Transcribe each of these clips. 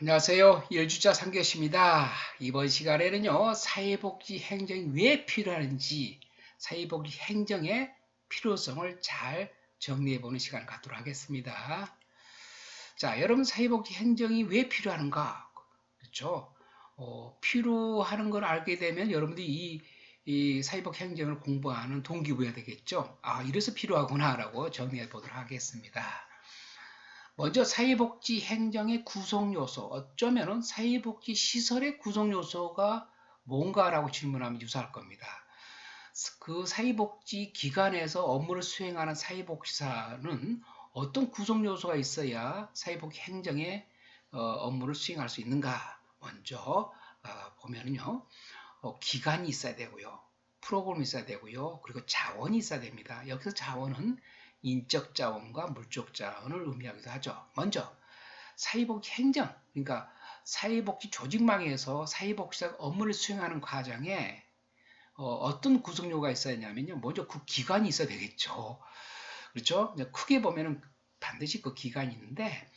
안녕하세요. 일주자 상교씨입니다. 이번 시간에는요, 사회복지 행정이 왜 필요한지, 사회복지 행정의 필요성을 잘 정리해보는 시간을 갖도록 하겠습니다. 자, 여러분 사회복지 행정이 왜 필요한가? 그렇죠? 필요하는 걸 알게 되면 여러분들이 이 사회복지 행정을 공부하는 동기부여가 되겠죠? 아, 이래서 필요하구나라고 정리해 보도록 하겠습니다. 먼저 사회복지 행정의 구성요소, 어쩌면 사회복지 시설의 구성요소가 뭔가라고 질문하면 유사할 겁니다. 그 사회복지 기관에서 업무를 수행하는 사회복지사는 어떤 구성요소가 있어야 사회복지 행정의 업무를 수행할 수 있는가? 먼저 보면은요, 기관이 있어야 되고요, 프로그램이 있어야 되고요, 그리고 자원이 있어야 됩니다. 여기서 자원은 인적 자원과 물적 자원을 의미하기도 하죠. 먼저 사회복지 행정, 그러니까 사회복지 조직망에서 사회복지사 업무를 수행하는 과정에 어떤 구성요가 있어야 하냐면요. 먼저 그 기관이 있어야 되겠죠. 그렇죠? 크게 보면은 반드시 그 기관이 있는데,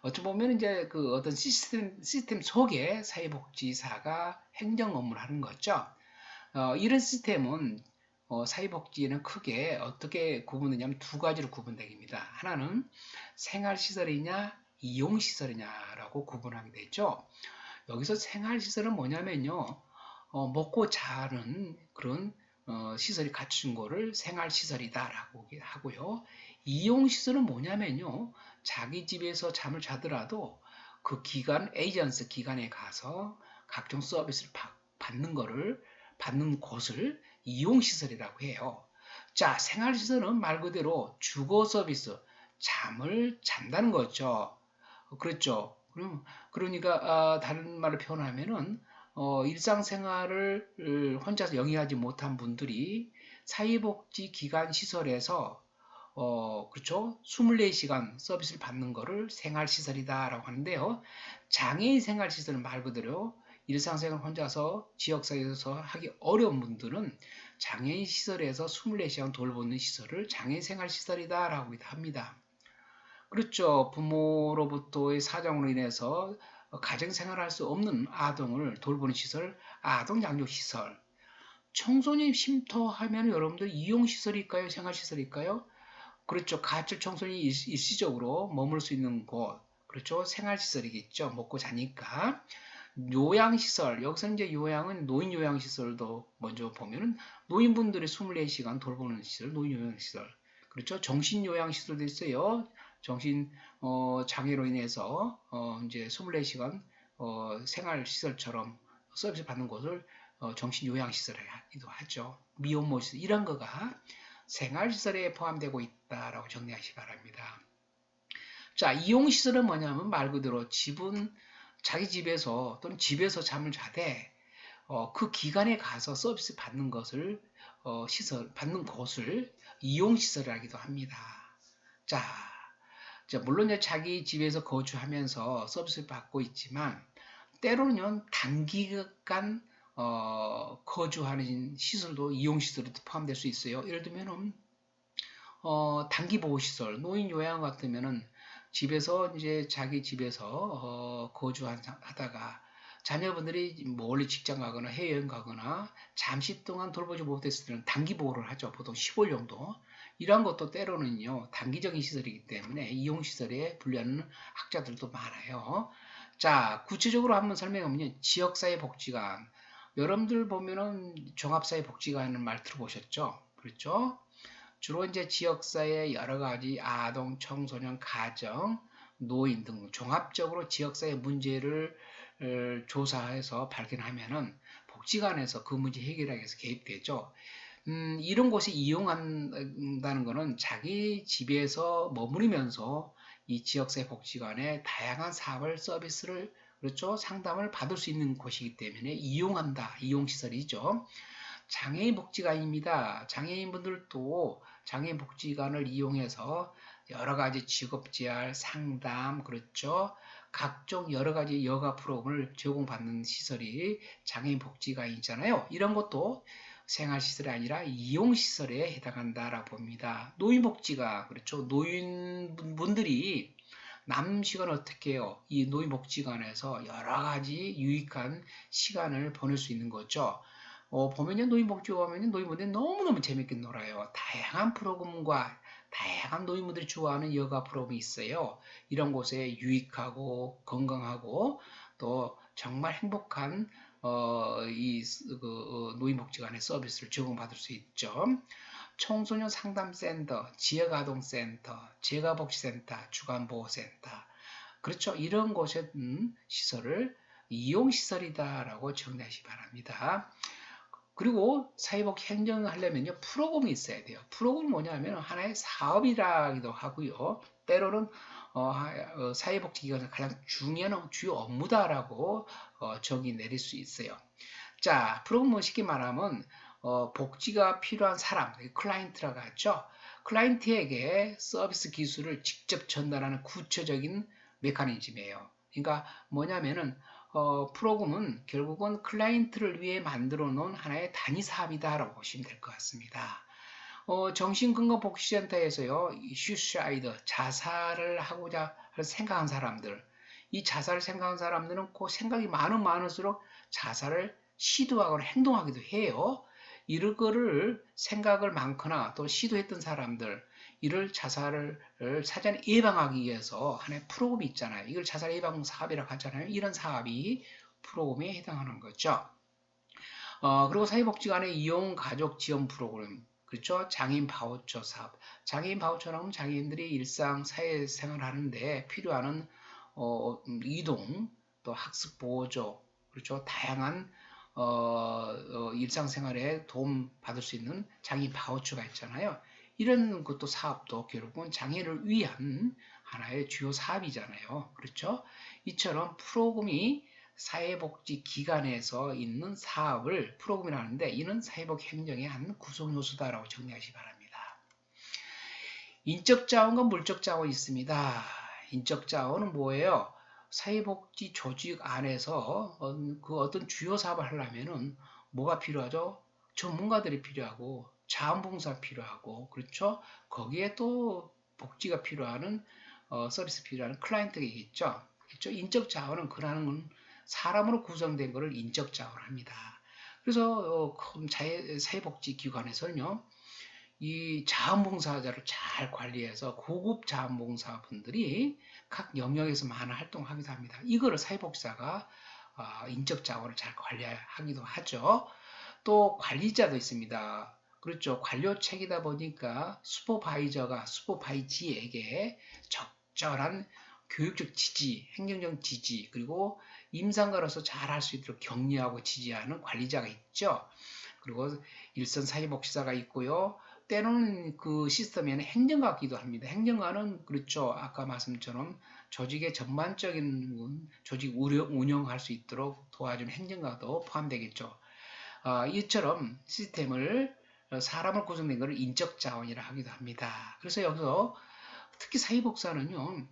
어찌 보면 이제 그 어떤 시스템 속에 사회복지사가 행정 업무를 하는 거죠. 이런 시스템은 사회복지는 크게 어떻게 구분되냐면 두 가지로 구분됩니다. 하나는 생활시설이냐 이용시설이냐라고 구분하게 되죠. 여기서 생활시설은 뭐냐면요, 먹고 자는 그런 시설이 갖춘 거를 생활시설이다라고 하고요. 이용시설은 뭐냐면요, 자기 집에서 잠을 자더라도 그 기관, 에이전스 기관에 가서 각종 서비스를 받는 곳을 이용시설이라고 해요. 자, 생활시설은 말 그대로 주거 서비스, 잠을 잔다는 거죠. 그렇죠. 그러니까 다른 말로 표현하면은 일상생활을 혼자서 영위하지 못한 분들이 사회복지 기관 시설에서 그렇죠. 24시간 서비스를 받는 거를 생활시설이다라고 하는데요. 장애인 생활시설은 말 그대로 일상생활 혼자서 지역사회에서 하기 어려운 분들은 장애인 시설에서 24시간 돌보는 시설을 장애인 생활시설이다라고 합니다. 그렇죠. 부모로부터의 사정으로 인해서 가정생활할 수 없는 아동을 돌보는 시설, 아동양육시설. 청소년 쉼터하면 여러분들 이용시설일까요? 생활시설일까요? 그렇죠. 가출 청소년이 일시적으로 머물 수 있는 곳. 그렇죠. 생활시설이겠죠. 먹고 자니까. 요양시설. 여기서 이제 요양은 노인 요양시설도 먼저 보면은 노인분들의 24시간 돌보는 시설, 노인 요양시설. 그렇죠. 정신 요양시설도 있어요. 정신 장애로 인해서 이제 24시간 생활시설처럼 서비스 받는 곳을 정신 요양시설이기도 하죠. 미혼모 시설 이런 거가 생활시설에 포함되고 있다라고 정리하시기 바랍니다. 자, 이용시설은 뭐냐면 말 그대로 집은 자기 집에서 또는 집에서 잠을 자되 그 기관에 가서 서비스 받는 것을 받는 곳을 이용시설이라기도 합니다. 자, 물론 자기 집에서 거주하면서 서비스를 받고 있지만 때로는 단기간 거주하는 시설도 이용시설에 포함될 수 있어요. 예를 들면 단기보호시설, 노인 요양 같으면은 집에서 이제 자기 집에서 거주하다가 자녀분들이 멀리 직장 가거나 해외여행 가거나 잠시 동안 돌보지 못했을 때는 단기보호를 하죠. 보통 15일 정도. 이러한 것도 때로는요, 단기적인 시설이기 때문에 이용시설에 분류하는 학자들도 많아요. 자, 구체적으로 한번 설명하면요. 지역사회복지관. 여러분들 보면은 종합사회복지관이라는 말 들어보셨죠? 그렇죠? 주로 이제 지역사회 여러 가지 아동, 청소년, 가정, 노인 등 종합적으로 지역사회 문제를 조사해서 발견하면은 복지관에서 그 문제 해결하기 위해서 개입되죠. 이런 곳이 이용한다는 것은 자기 집에서 머무르면서 이 지역사회 복지관의 다양한 사업을 서비스를 그렇죠 상담을 받을 수 있는 곳이기 때문에 이용한다 이용시설이죠. 장애인 복지관입니다. 장애인분들도 장애인 복지관을 이용해서 여러 가지 직업재활, 상담, 그렇죠. 각종 여러 가지 여가 프로그램을 제공받는 시설이 장애인 복지관이잖아요. 이런 것도 생활시설이 아니라 이용시설에 해당한다라고 봅니다. 노인복지가, 그렇죠. 노인분들이 남은 시간 어떻게 해요? 이 노인복지관에서 여러 가지 유익한 시간을 보낼 수 있는 거죠. 보면요, 노인복지관에 노인분들이 너무너무 재밌게 놀아요. 다양한 프로그램과 다양한 노인분들이 좋아하는 여가 프로그램이 있어요. 이런 곳에 유익하고 건강하고 또 정말 행복한 노인복지관의 서비스를 제공받을 수 있죠. 청소년 상담센터, 지역아동센터, 재가복지센터, 주간보호센터. 그렇죠. 이런 곳의 시설을 이용시설이다라고 정리하시기 바랍니다. 그리고 사회복 행정을 하려면요, 프로그램이 있어야 돼요. 프로그램은 뭐냐면 하나의 사업이라기도 하고요. 때로는 사회복지기관에서 가장 중요한 주요 업무다라고 정의 내릴 수 있어요. 자, 프로그램 뭐 쉽게 말하면 복지가 필요한 사람, 클라이언트라고 하죠. 클라이언트에게 서비스 기술을 직접 전달하는 구체적인 메커니즘이에요. 그러니까 뭐냐면은 프로그램은 결국은 클라이언트를 위해 만들어 놓은 하나의 단위 사업이다라고 보시면 될 것 같습니다. 정신건강복지센터에서요, 슈사이드, 자살을 하고자 생각한 사람들, 이 자살을 생각한 사람들은 그 생각이 많을수록 자살을 시도하거나 행동하기도 해요. 이런 거를 생각을 많거나 또 시도했던 사람들, 이를 자살을 사전에 예방하기 위해서 하나의 프로그램이 있잖아요. 이걸 자살 예방 사업이라고 하잖아요. 이런 사업이 프로그램에 해당하는 거죠. 그리고 사회복지관의 이용 가족 지원 프로그램, 그렇죠? 장애인 바우처 사업. 장애인 바우처라면 장애인들이 일상 사회생활 하는데 필요한 이동, 또 학습 보호조, 그렇죠? 다양한 일상생활에 도움 받을 수 있는 장애인 바우처가 있잖아요. 이런 것도 사업도 결국은 장애인을 위한 하나의 주요 사업이잖아요. 그렇죠? 이처럼 프로그램이 사회복지기관에서 있는 사업을 프로그램이라고 하는데 이는 사회복지행정의 한 구성 요소다라고 정리하시기 바랍니다. 인적 자원과 물적 자원이 있습니다. 인적 자원은 뭐예요? 사회복지 조직 안에서 그 어떤 주요 사업을 하려면은 뭐가 필요하죠? 전문가들이 필요하고 자원봉사 필요하고 그렇죠? 거기에 또 복지가 필요한 서비스 필요한 클라이언트가 있겠죠. 그렇죠? 인적 자원은 그러한 사람으로 구성된 것을 인적 자원을 합니다. 그래서 사회복지기관에서는요. 이 자원봉사자를 잘 관리해서 고급 자원봉사분들이 각 영역에서 많은 활동을 하기도 합니다. 이거를 사회복지사가 인적 자원을 잘 관리하기도 하죠. 또 관리자도 있습니다. 그렇죠. 관료책이다 보니까 슈퍼바이지에게 적절한 교육적 지지, 행정적 지지, 그리고 임상가로서 잘 할 수 있도록 격려하고 지지하는 관리자가 있죠. 그리고 일선 사회복지사가 있고요. 때로는 그 시스템에는 행정가가 있기도 합니다. 행정가는 그렇죠. 아까 말씀처럼 조직의 전반적인 조직 운영할 수 있도록 도와주는 행정가도 포함되겠죠. 이처럼 시스템을 사람을 구성된 것을 인적 자원이라 하기도 합니다. 그래서 여기서 특히 사회복사는요.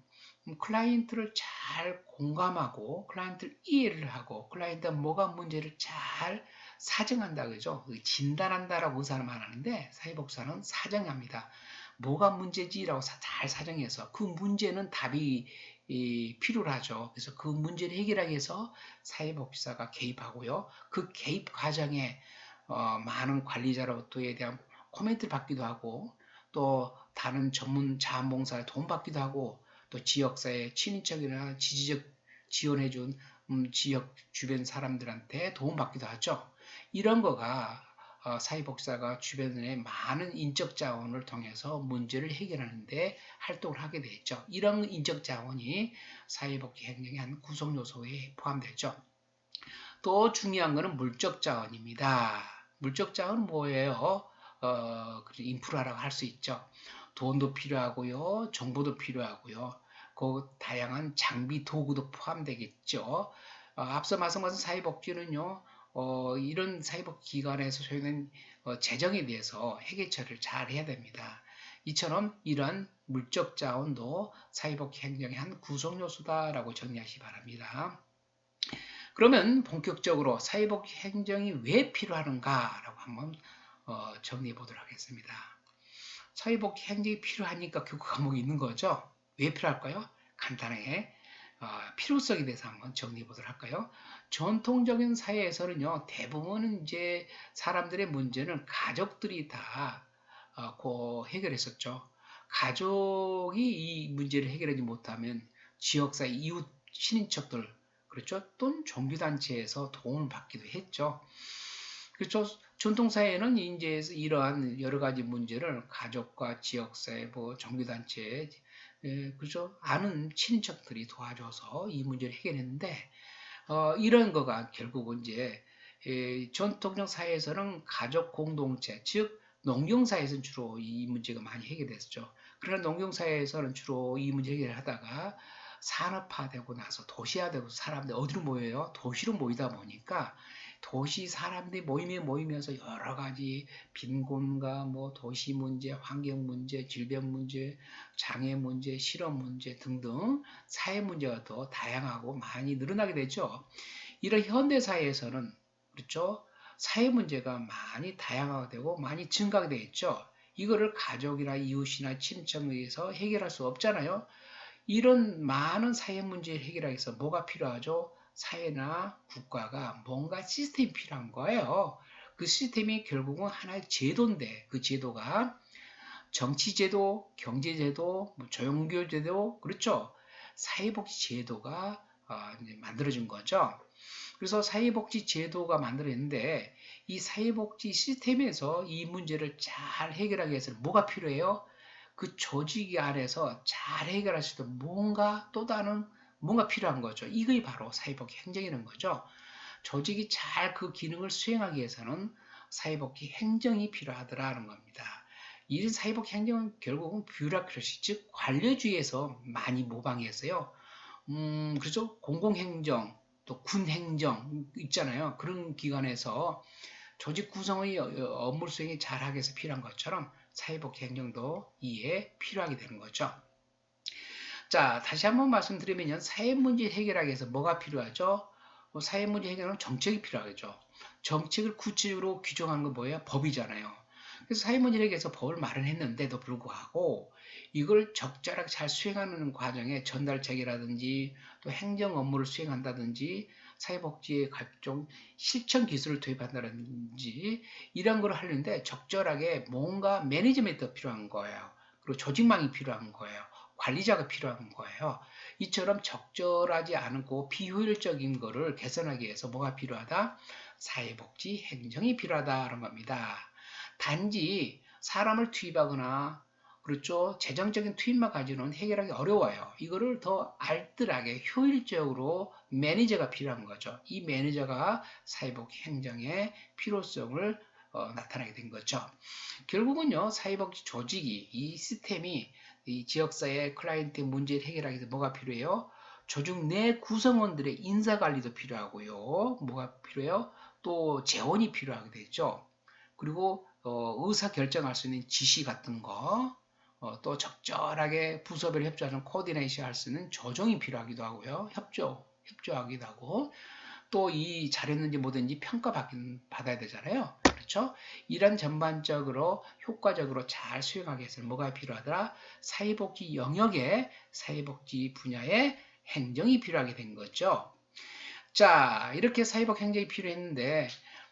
클라이언트를 잘 공감하고 클라이언트를 이해를 하고 클라이언트가 뭐가 문제를 잘 사정한다 그죠? 진단한다라고 의사는 말하는데 사회복사는 사정합니다. 뭐가 문제지라고 잘 사정해서 그 문제는 답이 필요하죠. 그래서 그 문제를 해결하기 위해서 사회복지사가 개입하고요. 그 개입 과정에 많은 관리자로부터에 대한 코멘트를 받기도 하고 또 다른 전문 자원봉사에 도움받기도 하고 또 지역사회 친인척이나 지지적 지원해준 지역 주변 사람들한테 도움받기도 하죠. 이런 거가 사회복지사가 주변에 많은 인적 자원을 통해서 문제를 해결하는데 활동을 하게 되죠. 이런 인적 자원이 사회복지 행정의 한 구성 요소에 포함되죠. 또 중요한 것은 물적 자원입니다. 물적 자원은 뭐예요? 인프라라고 할 수 있죠. 돈도 필요하고요, 정보도 필요하고요, 그 다양한 장비 도구도 포함되겠죠. 앞서 말씀하신 사회복지는요, 이런 사회복지기관에서 소요된 재정에 대해서 회계 처리를 잘 해야 됩니다. 이처럼 이러한 물적 자원도 사회복지 행정의 한 구성 요소다라고 정리하시기 바랍니다. 그러면 본격적으로 사회복지 행정이 왜 필요한가라고 한번 정리해 보도록 하겠습니다. 사회복지 행정이 필요하니까 교과 과목이 있는 거죠. 왜 필요할까요? 간단하게 필요성에 대해서 한번 정리해 보도록 할까요? 전통적인 사회에서는요, 대부분 이제 사람들의 문제는 가족들이 다 해결했었죠. 가족이 이 문제를 해결하지 못하면 지역사회 이웃 친인척들, 그렇죠? 또는 종교단체에서 도움을 받기도 했죠. 그렇죠. 전통사회는 이제 이러한 여러 가지 문제를 가족과 지역사회, 뭐 종교단체, 그죠? 아는 친인척들이 도와줘서 이 문제를 해결했는데, 이런 거가 결국은 이제 전통적 사회에서는 가족 공동체, 즉 농경사회에서는 주로 이 문제가 많이 해결됐죠. 그러나 농경사회에서는 주로 이 문제 해결을 하다가 산업화되고 나서 도시화되고 사람들이 어디로 모여요? 도시로 모이다 보니까 도시 사람들이 모이면서 여러 가지 빈곤과 뭐 도시 문제, 환경 문제, 질병 문제, 장애 문제, 실업 문제 등등 사회 문제가 더 다양하고 많이 늘어나게 되죠. 이런 현대 사회에서는 그렇죠? 사회 문제가 많이 다양화되고 많이 증가가 되어 있죠. 이거를 가족이나 이웃이나 친척에 의해서 해결할 수 없잖아요. 이런 많은 사회 문제를 해결하기 위해서 뭐가 필요하죠? 사회나 국가가 뭔가 시스템이 필요한 거예요. 그 시스템이 결국은 하나의 제도인데 그 제도가 정치제도, 경제제도, 뭐 종교제도, 그렇죠? 사회복지제도가 이제 만들어진 거죠. 그래서 사회복지제도가 만들어졌는데 이 사회복지 시스템에서 이 문제를 잘 해결하기 위해서는 뭐가 필요해요? 그 조직 안에서 잘 해결할 수 있는 뭔가 또 다른 뭔가 필요한 거죠. 이게 바로 사회복지 행정이라는 거죠. 조직이 잘 그 기능을 수행하기 위해서는 사회복지 행정이 필요하더라는 겁니다. 이 사회복지 행정은 결국은 뷰라크러시, 즉 관료주의에서 많이 모방했어요. 그래서 공공행정, 또 군행정 있잖아요. 그런 기관에서 조직 구성의 업무 수행이 잘하기 위해서 필요한 것처럼 사회복지 행정도 이에 필요하게 되는 거죠. 자, 다시 한번 말씀드리면 사회 문제 해결하기 위해서 뭐가 필요하죠? 사회 문제 해결은 정책이 필요하겠죠. 정책을 구체적으로 규정한 건 뭐예요? 법이잖아요. 그래서 사회 문제에 대해서 법을 마련했는데도 불구하고 이걸 적절하게 잘 수행하는 과정에 전달체계라든지 또 행정 업무를 수행한다든지 사회복지의 각종 실천 기술을 도입한다든지 이런 걸 하는데 적절하게 뭔가 매니지먼트가 필요한 거예요. 그리고 조직망이 필요한 거예요. 관리자가 필요한 거예요. 이처럼 적절하지 않고 비효율적인 거를 개선하기 위해서 뭐가 필요하다? 사회복지 행정이 필요하다는 겁니다. 단지 사람을 투입하거나 그렇죠. 재정적인 투입만 가지고는 해결하기 어려워요. 이거를 더 알뜰하게 효율적으로 매니저가 필요한 거죠. 이 매니저가 사회복지 행정의 필요성을 나타나게 된 거죠. 결국은요, 사회복지 조직이, 이 시스템이 이 지역사회 클라이언트 문제를 해결하기 위해서 뭐가 필요해요? 조직 내 구성원들의 인사관리도 필요하고요. 뭐가 필요해요? 또 재원이 필요하게 되죠. 그리고 의사 결정할 수 있는 지시 같은 거, 또 적절하게 부서별 협조하는 코디네이션 할 수 있는 조정이 필요하기도 하고요. 협조하기도 하고, 또 이 잘했는지 못했는지 받아야 되잖아요. 그렇죠? 이런 전반적으로 효과적으로 잘 수행하기 위해서는 뭐가 필요하더라? 사회복지 영역에 사회복지 분야의 행정이 필요하게 된 거죠. 자, 이렇게 사회복 행정이 필요했는데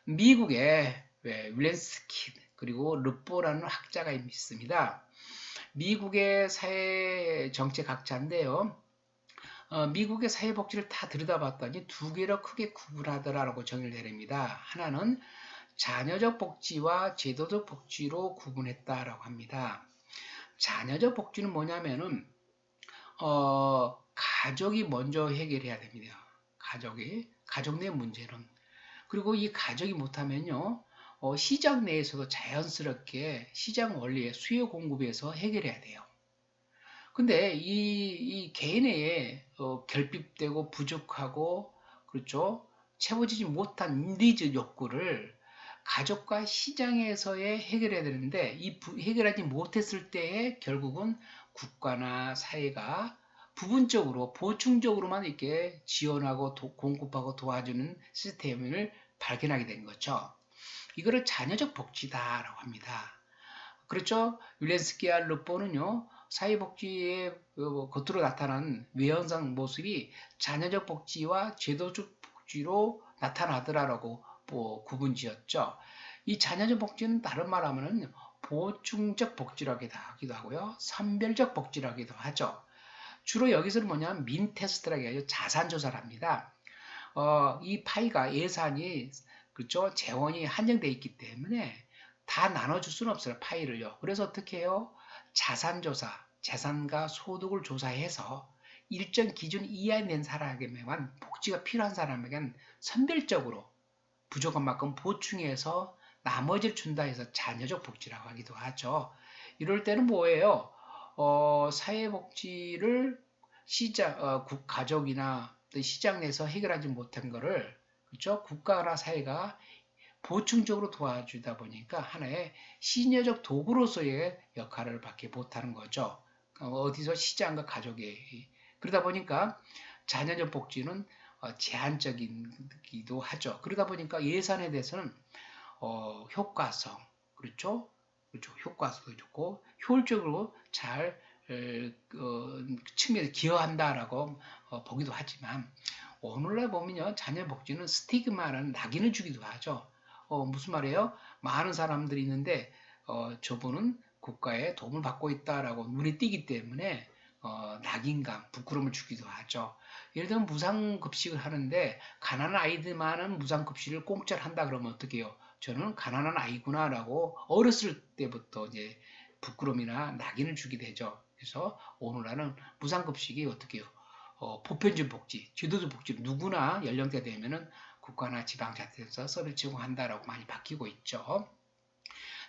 미국에 윌렌스키 그리고 르포라는 학자가 있습니다. 미국의 사회정책학자인데요. 미국의 사회복지를 다 들여다봤더니 두 개로 크게 구분하더라라고 정의를 내립니다. 하나는 자녀적 복지와 제도적 복지로 구분했다라고 합니다. 자녀적 복지는 뭐냐면은 가족이 먼저 해결해야 됩니다. 가족 내 문제는. 그리고 이 가족이 못하면요, 시장 내에서도 자연스럽게 시장 원리의 수요 공급에서 해결해야 돼요. 근데 이 개인의 결핍되고 부족하고 그렇죠 채워지지 못한 니즈 욕구를 가족과 시장에서의 해결해야 되는데 이 해결하지 못했을 때에 결국은 국가나 사회가 부분적으로 보충적으로만 이렇게 지원하고 공급하고 도와주는 시스템을 발견하게 된 거죠. 이거를 자녀적 복지다라고 합니다. 그렇죠? 윌렌스키와 르포는요. 사회복지의 겉으로 나타나는 외형상 모습이 자녀적 복지와 제도적 복지로 나타나더라라고 구분지었죠. 이 자녀적 복지는 다른 말하면은 보충적 복지라기도 하기도 하고요. 선별적 복지라기도 하죠. 주로 여기서는 뭐냐면 민 테스트라고 해서 자산 조사를 합니다. 이 파이가 예산이 그렇죠? 재원이 한정되어 있기 때문에 다 나눠줄 수는 없어요. 파이를요. 그래서 어떻게 해요? 자산조사, 재산과 소득을 조사해서 일정 기준 이하에 낸 사람에게만 복지가 필요한 사람에게는 선별적으로 부족한 만큼 보충해서 나머지를 준다 해서 자녀적 복지라고 하기도 하죠. 이럴 때는 뭐예요? 사회복지를 가족이나 시장 내에서 해결하지 못한 거를 그렇죠? 국가나 사회가 보충적으로 도와주다 보니까 하나의 시녀적 도구로서의 역할을 밖에 못하는 거죠. 어디서 시장과 가족이 그러다 보니까 자녀적 복지는 제한적이기도 하죠. 그러다 보니까 예산에 대해서는 효과성 그렇죠? 그렇죠. 효과성도 좋고 효율적으로 잘 측면에서 기여한다라고 보기도 하지만 오늘날 보면요 자녀 복지는 스티그마라는 낙인을 주기도 하죠. 무슨 말이에요? 많은 사람들이 있는데 저분은 국가의 도움을 받고 있다라고 눈에 띄기 때문에 낙인감, 부끄러움을 주기도 하죠. 예를 들면 무상급식을 하는데 가난한 아이들만은 무상급식을 공짜로 한다 그러면 어떻게 해요? 저는 가난한 아이구나라고 어렸을 때부터 이제 부끄러움이나 낙인을 주게 되죠. 그래서 오늘날은 무상급식이 어떻게 해요? 보편적 복지, 제도적 복지 누구나 연령대 되면은 국가나 지방자치에서 서비스 제공한다라고 많이 바뀌고 있죠.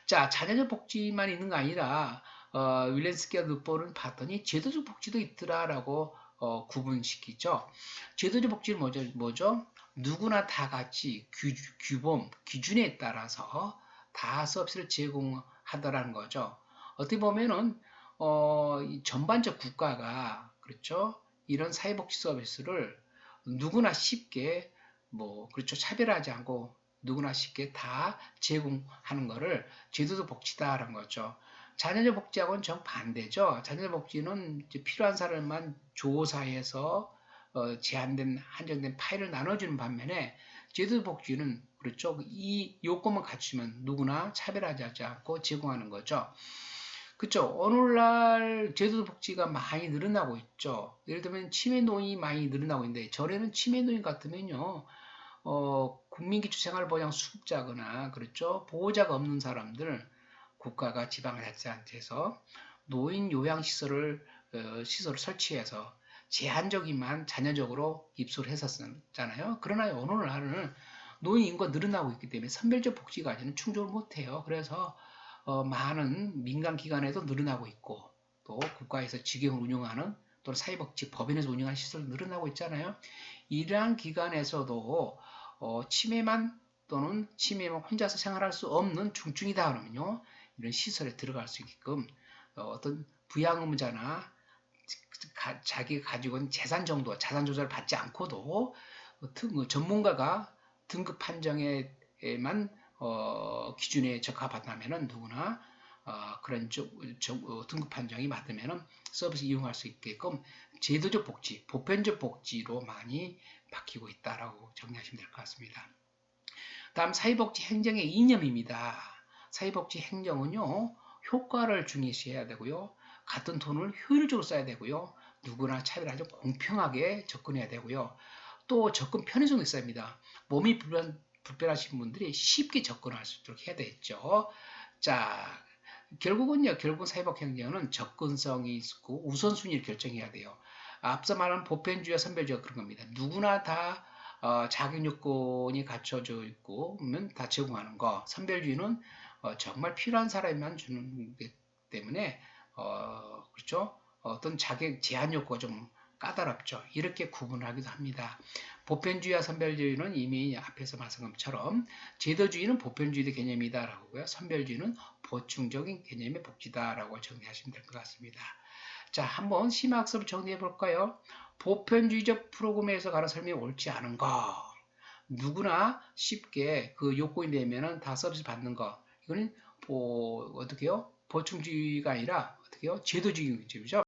자, 자녀적 복지만 있는 거 아니라 윌렌스키와 르포는 봤더니 제도적 복지도 있더라라고 구분시키죠. 제도적 복지는 뭐죠? 누구나 다 같이 규범, 기준에 따라서 다 서비스를 제공하더라는 거죠. 어떻게 보면은 전반적 국가가 그렇죠? 이런 사회복지 서비스를 누구나 쉽게 그렇죠. 차별하지 않고 누구나 쉽게 다 제공하는 것을 제도적 복지다라는 거죠. 자녀적 복지하고는 정반대죠. 자녀적 복지는 필요한 사람만 조사해서 제한된 한정된 파일을 나눠주는 반면에 제도적 복지는 그렇죠. 이 요건만 갖추면 누구나 차별하지 않고 제공하는 거죠. 그렇죠. 오늘날 제도 복지가 많이 늘어나고 있죠. 예를 들면 치매 노인이 많이 늘어나고 있는데 전에는 치매 노인 같으면요. 국민기초생활보장 수급자거나 그렇죠. 보호자가 없는 사람들 국가가 지방자치단체에서 노인 요양시설을 설치해서 제한적인만 자녀적으로 입소를 했었잖아요. 그러나 오늘날은 노인 인구가 늘어나고 있기 때문에 선별적 복지까지는 충족을 못해요. 그래서 많은 민간기관에도 늘어나고 있고 또 국가에서 직영을 운영하는 또는 사회복지 법인에서 운영하는 시설이 늘어나고 있잖아요. 이러한 기관에서도 치매만 또는 치매만 혼자서 생활할 수 없는 중증이다 그러면요. 이런 시설에 들어갈 수 있게끔 어떤 부양 의무자나 자기가 가지고 있는 재산 정도, 자산 조사를 받지 않고도 전문가가 등급 판정에만 기준에 적합하다면 누구나 그런 등급 판정이 맞으면 서비스 이용할 수 있게끔 제도적 복지, 보편적 복지로 많이 바뀌고 있다라고 정리하시면 될 것 같습니다. 다음 사회복지 행정의 이념입니다. 사회복지 행정은요 효과를 중요시해야 되고요, 같은 돈을 효율적으로 써야 되고요, 누구나 차별하지 공평하게 접근해야 되고요, 또 접근 편의성도 있어야 합니다. 몸이 불편하신 분들이 쉽게 접근할 수 있도록 해야 되겠죠. 자, 결국 사회복지 행정은 접근성이 있고 우선순위를 결정해야 돼요. 앞서 말한 보편주의와 선별주의가 그런 겁니다. 누구나 다 자격 요건이 갖춰져 있고 다 제공하는 거. 선별주의는 정말 필요한 사람만 주는 것 때문에 그렇죠? 어떤 자격 제한 요건가 좀 까다롭죠. 이렇게 구분하기도 합니다. 보편주의와 선별주의는 이미 앞에서 말씀한 것처럼 제도주의는 보편주의의 개념이다라고요. 선별주의는 보충적인 개념의 복지다라고 정리하시면 될 것 같습니다. 자, 한번 심화학습을 정리해 볼까요? 보편주의적 프로그램에서 가는 설명이 옳지 않은 거. 누구나 쉽게 그 요건이 되면은 다 서비스 받는 거. 이거는 어떻게요? 보충주의가 아니라 어떻게요? 제도적인 관점이죠.